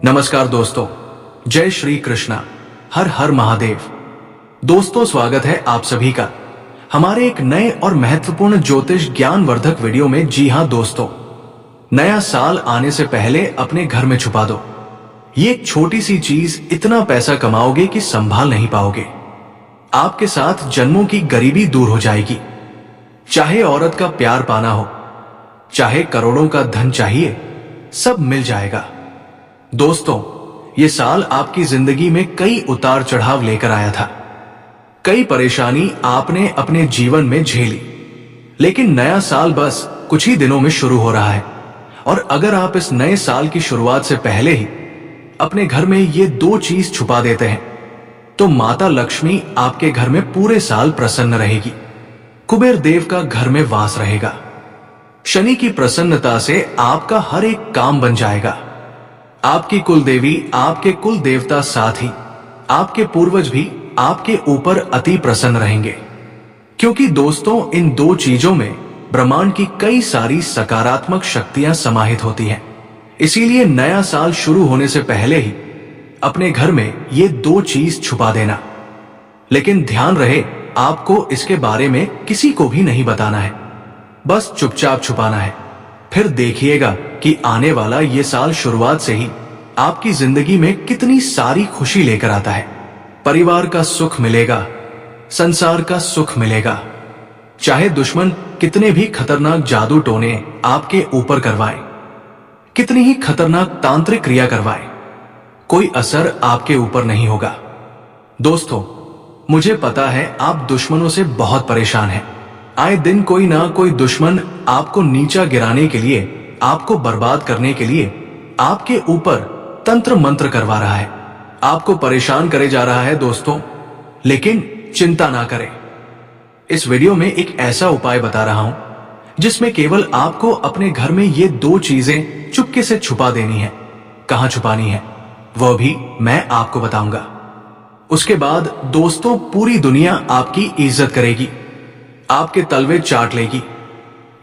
नमस्कार दोस्तों, जय श्री कृष्णा, हर हर महादेव। दोस्तों, स्वागत है आप सभी का हमारे एक नए और महत्वपूर्ण ज्योतिष ज्ञानवर्धक वीडियो में। जी हां दोस्तों, नया साल आने से पहले अपने घर में छुपा दो। ये एक छोटी सी चीज इतना पैसा कमाओगे कि संभाल नहीं पाओगे। आपके साथ जन्मों की गरीबी दूर हो जाएगी। चाहे औरत का प्यार पाना हो, चाहे करोड़ों का धन चाहिए, सब मिल जाएगा। दोस्तों, ये साल आपकी जिंदगी में कई उतार चढ़ाव लेकर आया था। कई परेशानी आपने अपने जीवन में झेली, लेकिन नया साल बस कुछ ही दिनों में शुरू हो रहा है। और अगर आप इस नए साल की शुरुआत से पहले ही अपने घर में ये दो चीज छुपा देते हैं, तो माता लक्ष्मी आपके घर में पूरे साल प्रसन्न रहेगी। कुबेर देव का घर में वास रहेगा। शनि की प्रसन्नता से आपका हर एक काम बन जाएगा। आपकी कुल देवी, आपके कुल देवता, साथ ही आपके पूर्वज भी आपके ऊपर अति प्रसन्न रहेंगे। क्योंकि दोस्तों, इन दो चीजों में ब्रह्मांड की कई सारी सकारात्मक शक्तियां समाहित होती हैं। इसीलिए नया साल शुरू होने से पहले ही अपने घर में ये दो चीज छुपा देना। लेकिन ध्यान रहे, आपको इसके बारे में किसी को भी नहीं बताना है, बस चुपचाप छुपाना है। फिर देखिएगा कि आने वाला ये साल शुरुआत से ही आपकी जिंदगी में कितनी सारी खुशी लेकर आता है। परिवार का सुख मिलेगा, संसार का सुख मिलेगा। चाहे दुश्मन कितने भी खतरनाक जादू टोने आपके ऊपर करवाए, कितनी ही खतरनाक तांत्रिक क्रिया करवाए, कोई असर आपके ऊपर नहीं होगा। दोस्तों, मुझे पता है आप दुश्मनों से बहुत परेशान हैं। आए दिन कोई ना कोई दुश्मन आपको नीचा गिराने के लिए, आपको बर्बाद करने के लिए आपके ऊपर तंत्र मंत्र करवा रहा है, आपको परेशान करे जा रहा है। दोस्तों, लेकिन चिंता ना करें। इस वीडियो में एक ऐसा उपाय बता रहा हूं जिसमें केवल आपको अपने घर में ये दो चीजें चुपके से छुपा देनी है। कहां छुपानी है वह भी मैं आपको बताऊंगा। उसके बाद दोस्तों, पूरी दुनिया आपकी इज्जत करेगी, आपके तलवे चाट लेगी।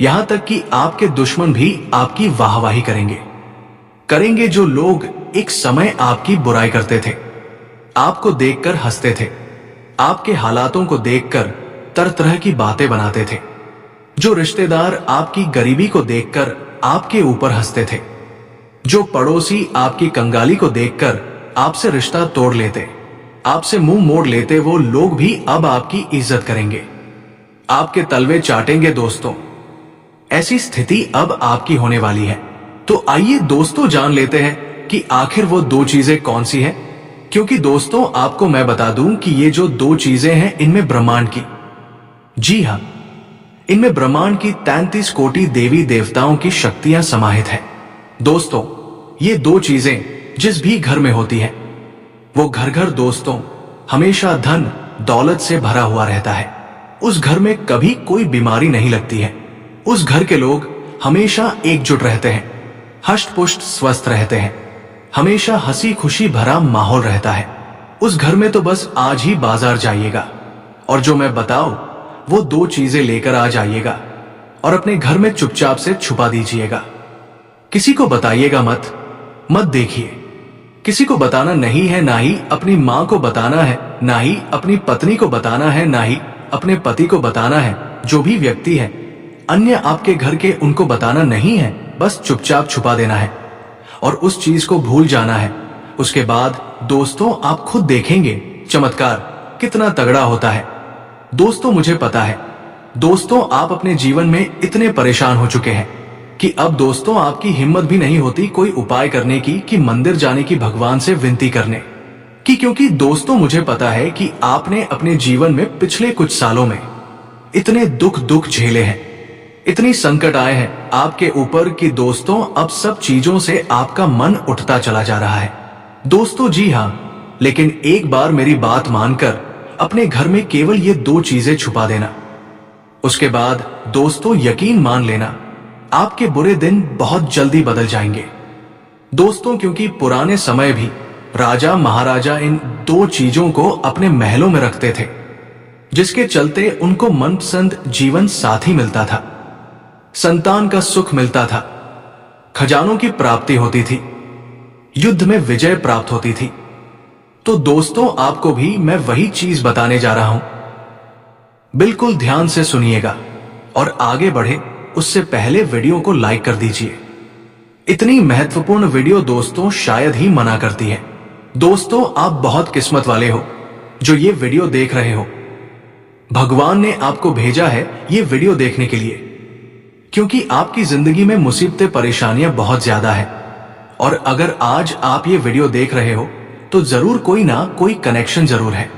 यहां तक कि आपके दुश्मन भी आपकी वाहवाही करेंगे। जो लोग एक समय आपकी बुराई करते थे, आपको देखकर हंसते थे, आपके हालातों को देखकर तरह तरह की बातें बनाते थे। जो रिश्तेदार आपकी गरीबी को देखकर आपके ऊपर हंसते थे, जो पड़ोसी आपकी कंगाली को देखकर आपसे रिश्ता तोड़ लेते, आपसे मुंह मोड़ लेते, वो लोग भी अब आपकी इज्जत करेंगे, आपके तलवे चाटेंगे। दोस्तों, ऐसी स्थिति अब आपकी होने वाली है। तो आइए दोस्तों, जान लेते हैं कि आखिर वो दो चीजें कौन सी हैं। क्योंकि दोस्तों, आपको मैं बता दूं कि ये जो दो चीजें हैं, इनमें ब्रह्मांड की, जी हां, इनमें ब्रह्मांड की 33 कोटि देवी देवताओं की शक्तियां समाहित हैं। दोस्तों, ये दो चीजें जिस भी घर में होती हैं, वो घर दोस्तों हमेशा धन दौलत से भरा हुआ रहता है। उस घर में कभी कोई बीमारी नहीं लगती है। उस घर के लोग हमेशा एकजुट रहते हैं, हष्ट पुष्ट स्वस्थ रहते हैं। हमेशा हंसी खुशी भरा माहौल रहता है। उस घर में तो बस आज ही बाजार जाइएगा और जो मैं बताऊं वो दो चीजें लेकर आ जाइएगा और अपने घर में चुपचाप से छुपा दीजिएगा। किसी को बताइएगा मत देखिए, किसी को बताना नहीं है, ना ही अपनी मां को बताना है, ना ही अपनी पत्नी को बताना है, ना ही अपने पति को बताना है। जो भी व्यक्ति है अन्य आपके घर के, उनको बताना नहीं है, बस चुपचाप छुपा देना है और उस चीज को भूल जाना है। उसके बाद दोस्तों, आप खुद देखेंगे चमत्कार कितना तगड़ा होता है। दोस्तों, मुझे पता है दोस्तों, आप अपने जीवन में इतने परेशान हो चुके हैं कि अब दोस्तों आपकी हिम्मत भी नहीं होती कोई उपाय करने की, कि मंदिर जाने की, भगवान से विनती करने की। क्योंकि दोस्तों, मुझे पता है कि आपने अपने जीवन में पिछले कुछ सालों में इतने दुख झेले हैं, इतनी संकट आए हैं आपके ऊपर कि दोस्तों अब सब चीजों से आपका मन उठता चला जा रहा है। दोस्तों, जी हां, लेकिन एक बार मेरी बात मानकर अपने घर में केवल ये दो चीजें छुपा देना। उसके बाद दोस्तों, यकीन मान लेना, आपके बुरे दिन बहुत जल्दी बदल जाएंगे। दोस्तों, क्योंकि पुराने समय भी राजा महाराजा इन दो चीजों को अपने महलों में रखते थे, जिसके चलते उनको मनपसंद जीवन साथी मिलता था, संतान का सुख मिलता था, खजानों की प्राप्ति होती थी। युद्ध में विजय प्राप्त होती थी। तो दोस्तों, आपको भी मैं वही चीज बताने जा रहा हूं। बिल्कुल ध्यान से सुनिएगा और आगे बढ़े उससे पहले वीडियो को लाइक कर दीजिए। इतनी महत्वपूर्ण वीडियो दोस्तों शायद ही मना करती है। दोस्तों, आप बहुत किस्मत वाले हो जो ये वीडियो देख रहे हो। भगवान ने आपको भेजा है ये वीडियो देखने के लिए, क्योंकि आपकी जिंदगी में मुसीबतें परेशानियां बहुत ज्यादा है। और अगर आज आप ये वीडियो देख रहे हो तो जरूर कोई ना कोई कनेक्शन जरूर है,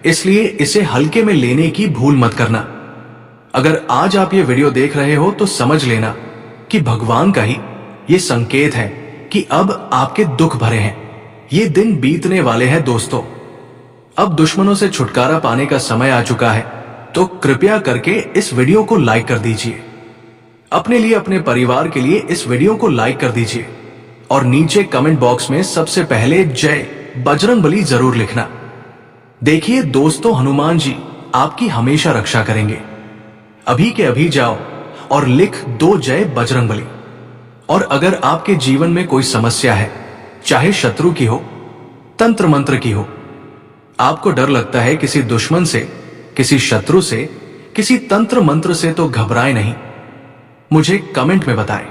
इसलिए इसे हल्के में लेने की भूल मत करना। अगर आज आप ये वीडियो देख रहे हो तो समझ लेना कि भगवान का ही ये संकेत है कि अब आपके दुख भरे हैं, ये दिन बीतने वाले हैं। दोस्तों, अब दुश्मनों से छुटकारा पाने का समय आ चुका है, तो कृपया करके इस वीडियो को लाइक कर दीजिए। अपने लिए, अपने परिवार के लिए इस वीडियो को लाइक कर दीजिए और नीचे कमेंट बॉक्स में सबसे पहले जय बजरंगबली जरूर लिखना। देखिए दोस्तों, हनुमान जी आपकी हमेशा रक्षा करेंगे। अभी के अभी जाओ और लिख दो जय बजरंगबली। और अगर आपके जीवन में कोई समस्या है, चाहे शत्रु की हो, तंत्र मंत्र की हो, आपको डर लगता है किसी दुश्मन से, किसी शत्रु से, किसी तंत्र मंत्र से, तो घबराए नहीं, मुझे कमेंट में बताएं।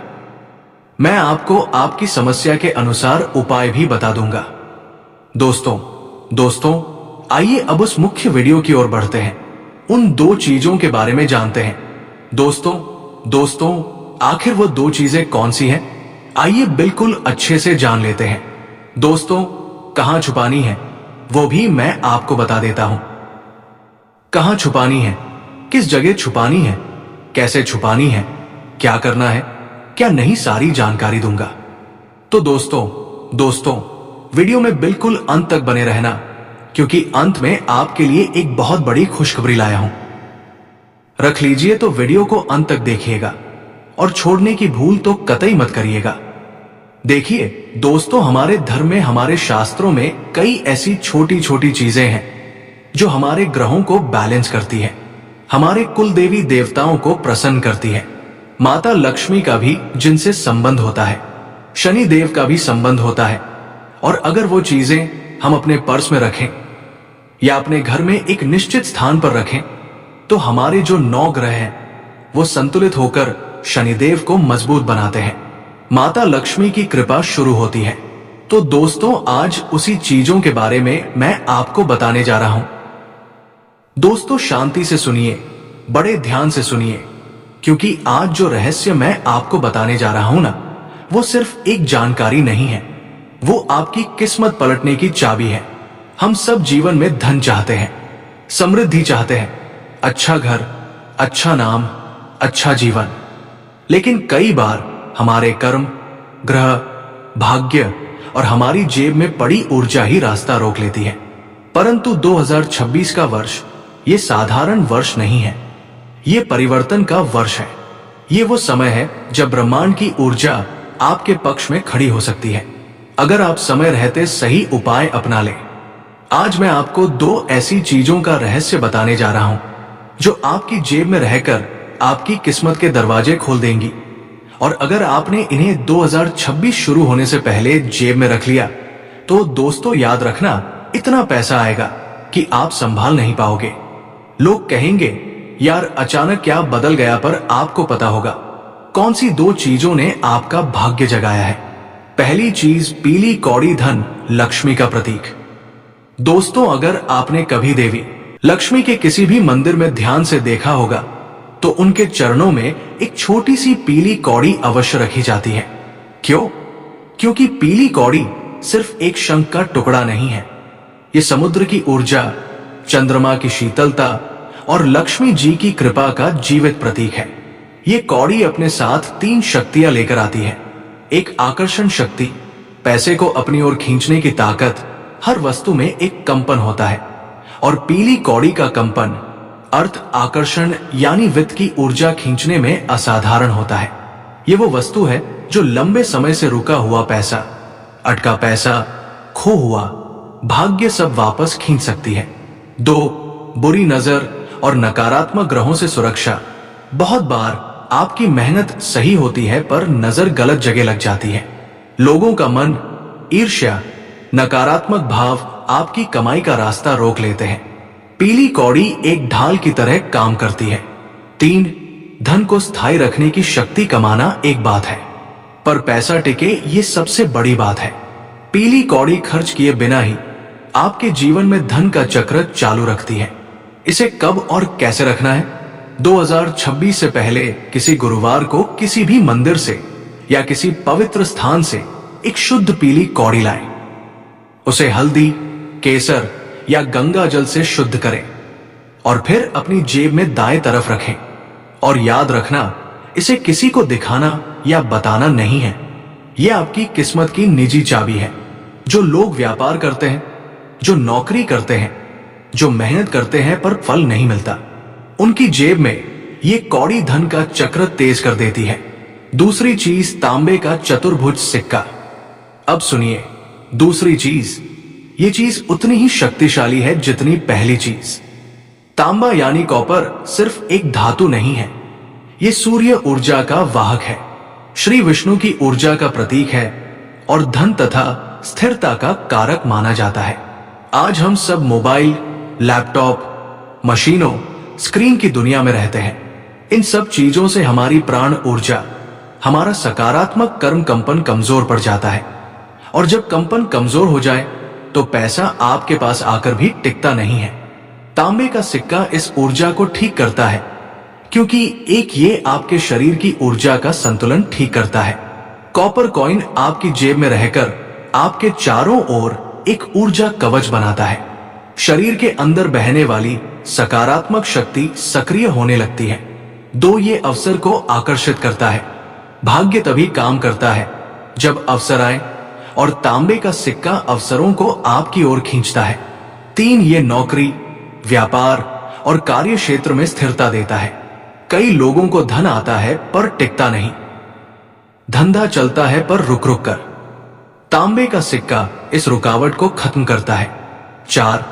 मैं आपको आपकी समस्या के अनुसार उपाय भी बता दूंगा। दोस्तों, आइए अब उस मुख्य वीडियो की ओर बढ़ते हैं, उन दो चीजों के बारे में जानते हैं। दोस्तों, आखिर वो दो चीजें कौन सी हैं? आइए बिल्कुल अच्छे से जान लेते हैं। दोस्तों, कहां छुपानी है वो भी मैं आपको बता देता हूं। कहां छुपानी है, किस जगह छुपानी है, कैसे छुपानी है, क्या करना है, क्या नहीं, सारी जानकारी दूंगा। तो दोस्तों, वीडियो में बिल्कुल अंत तक बने रहना, क्योंकि अंत में आपके लिए एक बहुत बड़ी खुशखबरी लाया हूं। रख लीजिए तो वीडियो को अंत तक देखिएगा और छोड़ने की भूल तो कतई मत करिएगा। देखिए दोस्तों, हमारे धर्म में, हमारे शास्त्रों में कई ऐसी छोटी छोटी चीजें हैं जो हमारे ग्रहों को बैलेंस करती है, हमारे कुल देवी देवताओं को प्रसन्न करती है। माता लक्ष्मी का भी जिनसे संबंध होता है, शनि देव का भी संबंध होता है। और अगर वो चीजें हम अपने पर्स में रखें या अपने घर में एक निश्चित स्थान पर रखें, तो हमारे जो 9 ग्रह हैं वो संतुलित होकर शनिदेव को मजबूत बनाते हैं, माता लक्ष्मी की कृपा शुरू होती है। तो दोस्तों, आज उसी चीजों के बारे में मैं आपको बताने जा रहा हूं। दोस्तों, शांति से सुनिए, बड़े ध्यान से सुनिए, क्योंकि आज जो रहस्य मैं आपको बताने जा रहा हूं ना, वो सिर्फ एक जानकारी नहीं है, वो आपकी किस्मत पलटने की चाबी है। हम सब जीवन में धन चाहते हैं, समृद्धि चाहते हैं, अच्छा घर, अच्छा नाम, अच्छा जीवन, लेकिन कई बार हमारे कर्म, ग्रह, भाग्य और हमारी जेब में पड़ी ऊर्जा ही रास्ता रोक लेती है। परंतु 2026 का वर्ष ये साधारण वर्ष नहीं है, ये परिवर्तन का वर्ष है। ये वो समय है जब ब्रह्मांड की ऊर्जा आपके पक्ष में खड़ी हो सकती है, अगर आप समय रहते सही उपाय अपना लें। आज मैं आपको 2 ऐसी चीजों का रहस्य बताने जा रहा हूं जो आपकी जेब में रहकर आपकी किस्मत के दरवाजे खोल देंगी। और अगर आपने इन्हें 2026 शुरू होने से पहले जेब में रख लिया, तो दोस्तों याद रखना, इतना पैसा आएगा कि आप संभाल नहीं पाओगे। लोग कहेंगे, यार अचानक क्या बदल गया, पर आपको पता होगा कौन सी 2 चीजों ने आपका भाग्य जगाया है। पहली चीज, पीली कौड़ी धन, लक्ष्मी का प्रतीक। दोस्तों, अगर आपने कभी देवी लक्ष्मी के किसी भी मंदिर में ध्यान से देखा होगा, तो उनके चरणों में एक छोटी सी पीली कौड़ी अवश्य रखी जाती है। क्यों? क्योंकि पीली कौड़ी सिर्फ एक शंख का टुकड़ा नहीं है, ये समुद्र की ऊर्जा, चंद्रमा की शीतलता और लक्ष्मी जी की कृपा का जीवित प्रतीक है। ये कौड़ी अपने साथ 3 शक्तियां लेकर आती है। एक आकर्षण शक्ति, पैसे को अपनी ओर खींचने की ताकत, हर वस्तु में एक कंपन होता है। और पीली कौड़ी का कंपन अर्थ आकर्षण यानी वित्त की ऊर्जा खींचने में असाधारण होता है। ये वो वस्तु है जो लंबे समय से रुका हुआ पैसा, अटका पैसा, खो हुआ भाग्य सब वापस खींच सकती है। 2, बुरी नजर और नकारात्मक ग्रहों से सुरक्षा। बहुत बार आपकी मेहनत सही होती है, पर नजर गलत जगह लग जाती है। लोगों का मन ईर्ष्या, नकारात्मक भाव आपकी कमाई का रास्ता रोक लेते हैं। पीली कौड़ी एक ढाल की तरह काम करती है। 3, धन को स्थायी रखने की शक्ति कमाना एक बात है, पर पैसा टिके ये सबसे बड़ी बात है। पीली कौड़ी खर्च किए बिना ही आपके जीवन में धन का चक्र चालू रखती है। इसे कब और कैसे रखना है? 2026 से पहले किसी गुरुवार को किसी भी मंदिर से या किसी पवित्र स्थान से एक शुद्ध पीली कौड़ी लाएं। उसे हल्दी, केसर या गंगा जल से शुद्ध करें और फिर अपनी जेब में दाएं तरफ रखें। और याद रखना, इसे किसी को दिखाना या बताना नहीं है। यह आपकी किस्मत की निजी चाबी है। जो लोग व्यापार करते हैं, जो नौकरी करते हैं, जो मेहनत करते हैं पर फल नहीं मिलता, उनकी जेब में ये कौड़ी धन का चक्र तेज कर देती है। दूसरी चीज, तांबे का चतुर्भुज सिक्का। अब सुनिए, दूसरी चीज, ये चीज उतनी ही शक्तिशाली है जितनी पहली चीज। तांबा यानी कॉपर सिर्फ एक धातु नहीं है, ये सूर्य ऊर्जा का वाहक है, श्री विष्णु की ऊर्जा का प्रतीक है और धन तथा स्थिरता का कारक माना जाता है। आज हम सब मोबाइल, लैपटॉप, मशीनों, स्क्रीन की दुनिया में रहते हैं। इन सब चीजों से हमारी प्राण ऊर्जा, हमारा सकारात्मक कर्म कंपन कमजोर पड़ जाता है। और जब कंपन कमजोर हो जाए तो पैसा आपके पास आकर भी टिकता नहीं है। तांबे का सिक्का इस ऊर्जा को ठीक करता है, क्योंकि एक ये आपके शरीर की ऊर्जा का संतुलन ठीक करता है। कॉपर कॉइन आपकी जेब में रहकर आपके चारों ओर एक ऊर्जा कवच बनाता है। शरीर के अंदर बहने वाली सकारात्मक शक्ति सक्रिय होने लगती है। 2, ये अवसर को आकर्षित करता है। भाग्य तभी काम करता है जब अवसर आए, और तांबे का सिक्का अवसरों को आपकी ओर खींचता है। 3, ये नौकरी, व्यापार और कार्य क्षेत्र में स्थिरता देता है। कई लोगों को धन आता है पर टिकता नहीं, धंधा चलता है पर रुक रुक कर। तांबे का सिक्का इस रुकावट को खत्म करता है। 4,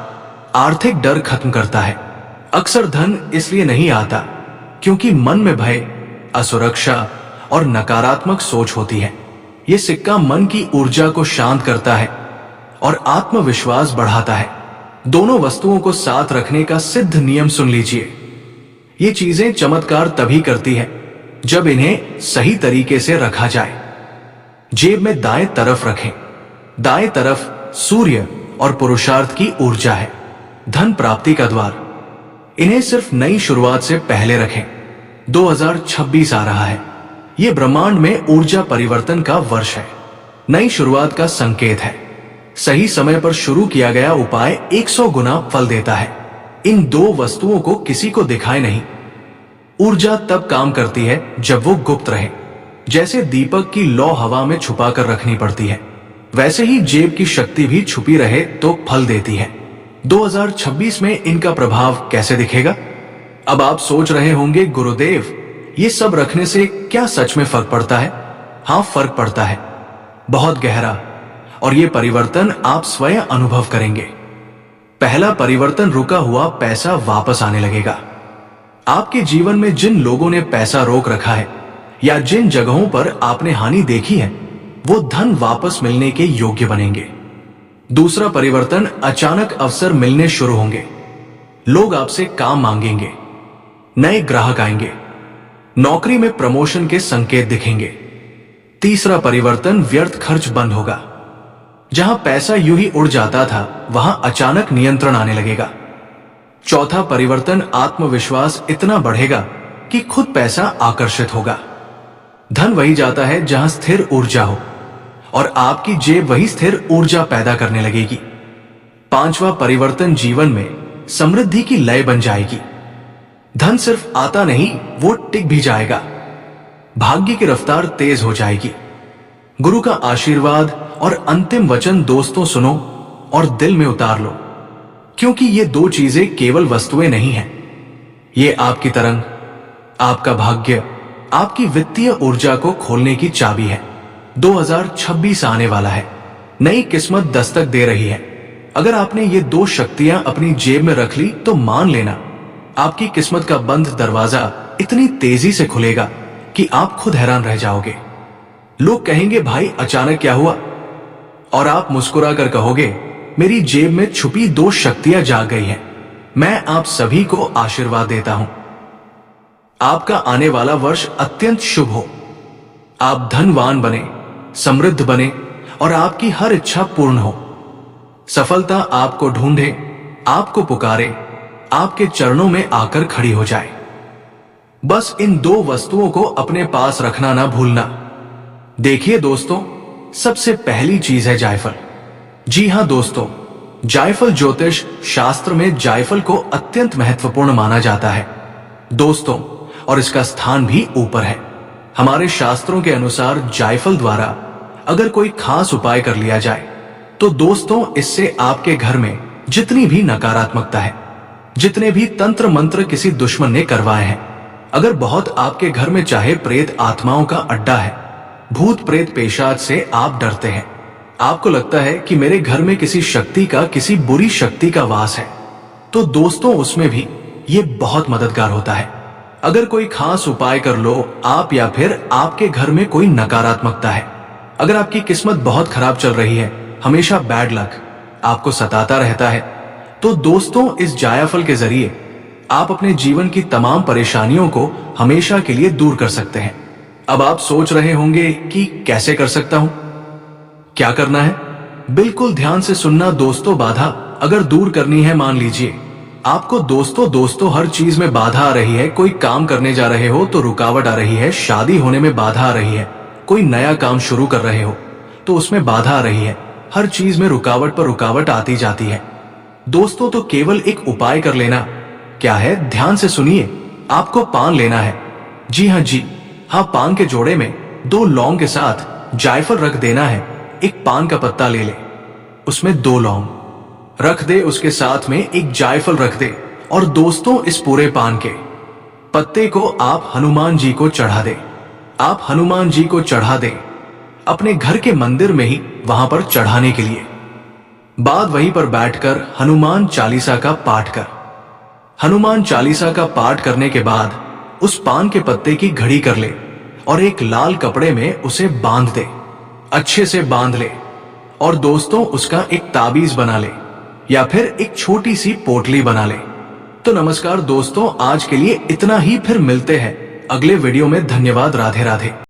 आर्थिक डर खत्म करता है। अक्सर धन इसलिए नहीं आता क्योंकि मन में भय, असुरक्षा और नकारात्मक सोच होती है। यह सिक्का मन की ऊर्जा को शांत करता है और आत्मविश्वास बढ़ाता है। दोनों वस्तुओं को साथ रखने का सिद्ध नियम सुन लीजिए। ये चीजें चमत्कार तभी करती है जब इन्हें सही तरीके से रखा जाए। जेब में दाएं तरफ रखें। दाएं तरफ सूर्य और पुरुषार्थ की ऊर्जा है, धन प्राप्ति का द्वार। इन्हें सिर्फ नई शुरुआत से पहले रखें। 2026 आ रहा है। यह ब्रह्मांड में ऊर्जा परिवर्तन का वर्ष है, नई शुरुआत का संकेत है। सही समय पर शुरू किया गया उपाय 100 गुना फल देता है। इन 2 वस्तुओं को किसी को दिखाए नहीं। ऊर्जा तब काम करती है जब वो गुप्त रहे। जैसे दीपक की लौ हवा में छुपाकर रखनी पड़ती है, वैसे ही जेब की शक्ति भी छुपी रहे तो फल देती है। 2026 में इनका प्रभाव कैसे दिखेगा? अब आप सोच रहे होंगे, गुरुदेव ये सब रखने से क्या सच में फर्क पड़ता है? हाँ, फर्क पड़ता है, बहुत गहरा, और ये परिवर्तन आप स्वयं अनुभव करेंगे। पहला परिवर्तन, रुका हुआ पैसा वापस आने लगेगा। आपके जीवन में जिन लोगों ने पैसा रोक रखा है या जिन जगहों पर आपने हानि देखी है, वो धन वापस मिलने के योग्य बनेंगे। दूसरा परिवर्तन, अचानक अवसर मिलने शुरू होंगे। लोग आपसे काम मांगेंगे, नए ग्राहक आएंगे, नौकरी में प्रमोशन के संकेत दिखेंगे। तीसरा परिवर्तन, व्यर्थ खर्च बंद होगा। जहां पैसा यूं ही उड़ जाता था, वहां अचानक नियंत्रण आने लगेगा। चौथा परिवर्तन, आत्मविश्वास इतना बढ़ेगा कि खुद पैसा आकर्षित होगा। धन वही जाता है जहां स्थिर ऊर्जा हो, और आपकी जेब वही स्थिर ऊर्जा पैदा करने लगेगी। पांचवा परिवर्तन, जीवन में समृद्धि की लय बन जाएगी। धन सिर्फ आता नहीं, वो टिक भी जाएगा। भाग्य की रफ्तार तेज हो जाएगी। गुरु का आशीर्वाद और अंतिम वचन दोस्तों सुनो और दिल में उतार लो, क्योंकि ये 2 चीजें केवल वस्तुएं नहीं हैं। ये आपकी तरंग, आपका भाग्य, आपकी वित्तीय ऊर्जा को खोलने की चाबी है। 2026 आने वाला है, नई किस्मत दस्तक दे रही है। अगर आपने ये 2 शक्तियां अपनी जेब में रख ली तो मान लेना, आपकी किस्मत का बंद दरवाजा इतनी तेजी से खुलेगा कि आप खुद हैरान रह जाओगे। लोग कहेंगे, भाई अचानक क्या हुआ? और आप मुस्कुरा कर कहोगे, मेरी जेब में छुपी 2 शक्तियां जाग गई हैं। मैं आप सभी को आशीर्वाद देता हूं। आपका आने वाला वर्ष अत्यंत शुभ हो। आप धनवान बने, समृद्ध बने और आपकी हर इच्छा पूर्ण हो। सफलता आपको ढूंढे, आपको पुकारे, आपके चरणों में आकर खड़ी हो जाए। बस इन 2 वस्तुओं को अपने पास रखना ना भूलना। देखिए दोस्तों, सबसे पहली चीज है जायफल। जी हां दोस्तों, जायफल ज्योतिष शास्त्र में जायफल को अत्यंत महत्वपूर्ण माना जाता है दोस्तों, और इसका स्थान भी ऊपर है। हमारे शास्त्रों के अनुसार जायफल द्वारा अगर कोई खास उपाय कर लिया जाए तो दोस्तों इससे आपके घर में जितनी भी नकारात्मकता है, जितने भी तंत्र मंत्र किसी दुश्मन ने करवाए हैं, अगर बहुत आपके घर में चाहे प्रेत आत्माओं का अड्डा है, भूत प्रेत पेशाच से आप डरते हैं, आपको लगता है कि मेरे घर में किसी शक्ति का, किसी बुरी शक्ति का वास है, तो दोस्तों उसमें भी ये बहुत मददगार होता है। अगर कोई खास उपाय कर लो आप, या फिर आपके घर में कोई नकारात्मकता है, अगर आपकी किस्मत बहुत खराब चल रही है, हमेशा बैड लक आपको सताता रहता है, तो दोस्तों इस जायफल के जरिए आप अपने जीवन की तमाम परेशानियों को हमेशा के लिए दूर कर सकते हैं। अब आप सोच रहे होंगे कि कैसे कर सकता हूं, क्या करना है? बिल्कुल ध्यान से सुनना दोस्तों। बाधा अगर दूर करनी है, मान लीजिए आपको दोस्तों हर चीज में बाधा आ रही है, कोई काम करने जा रहे हो तो रुकावट आ रही है, शादी होने में बाधा आ रही है, कोई नया काम शुरू कर रहे हो तो उसमें बाधा आ रही है, हर चीज में रुकावट पर रुकावट आती जाती है दोस्तों, तो केवल एक उपाय कर लेना। क्या है? ध्यान से सुनिए। आपको पान लेना है। जी हाँ, पान के जोड़े में 2 लौंग के साथ जायफल रख देना है। एक पान का पत्ता ले ले, उसमें 2 लौंग रख दे, उसके साथ में एक जायफल रख दे, और दोस्तों इस पूरे पान के पत्ते को आप हनुमान जी को चढ़ा दे। आप हनुमान जी को चढ़ा दे अपने घर के मंदिर में ही, वहां पर चढ़ाने के लिए। बाद वहीं पर बैठकर हनुमान चालीसा का पाठ कर। हनुमान चालीसा का पाठ करने के बाद उस पान के पत्ते की घड़ी कर ले और एक लाल कपड़े में उसे बांध दे, अच्छे से बांध ले, और दोस्तों उसका एक ताबीज बना ले या फिर एक छोटी सी पोटली बना ले। तो नमस्कार दोस्तों, आज के लिए इतना ही। फिर मिलते हैं अगले वीडियो में। धन्यवाद। राधे राधे।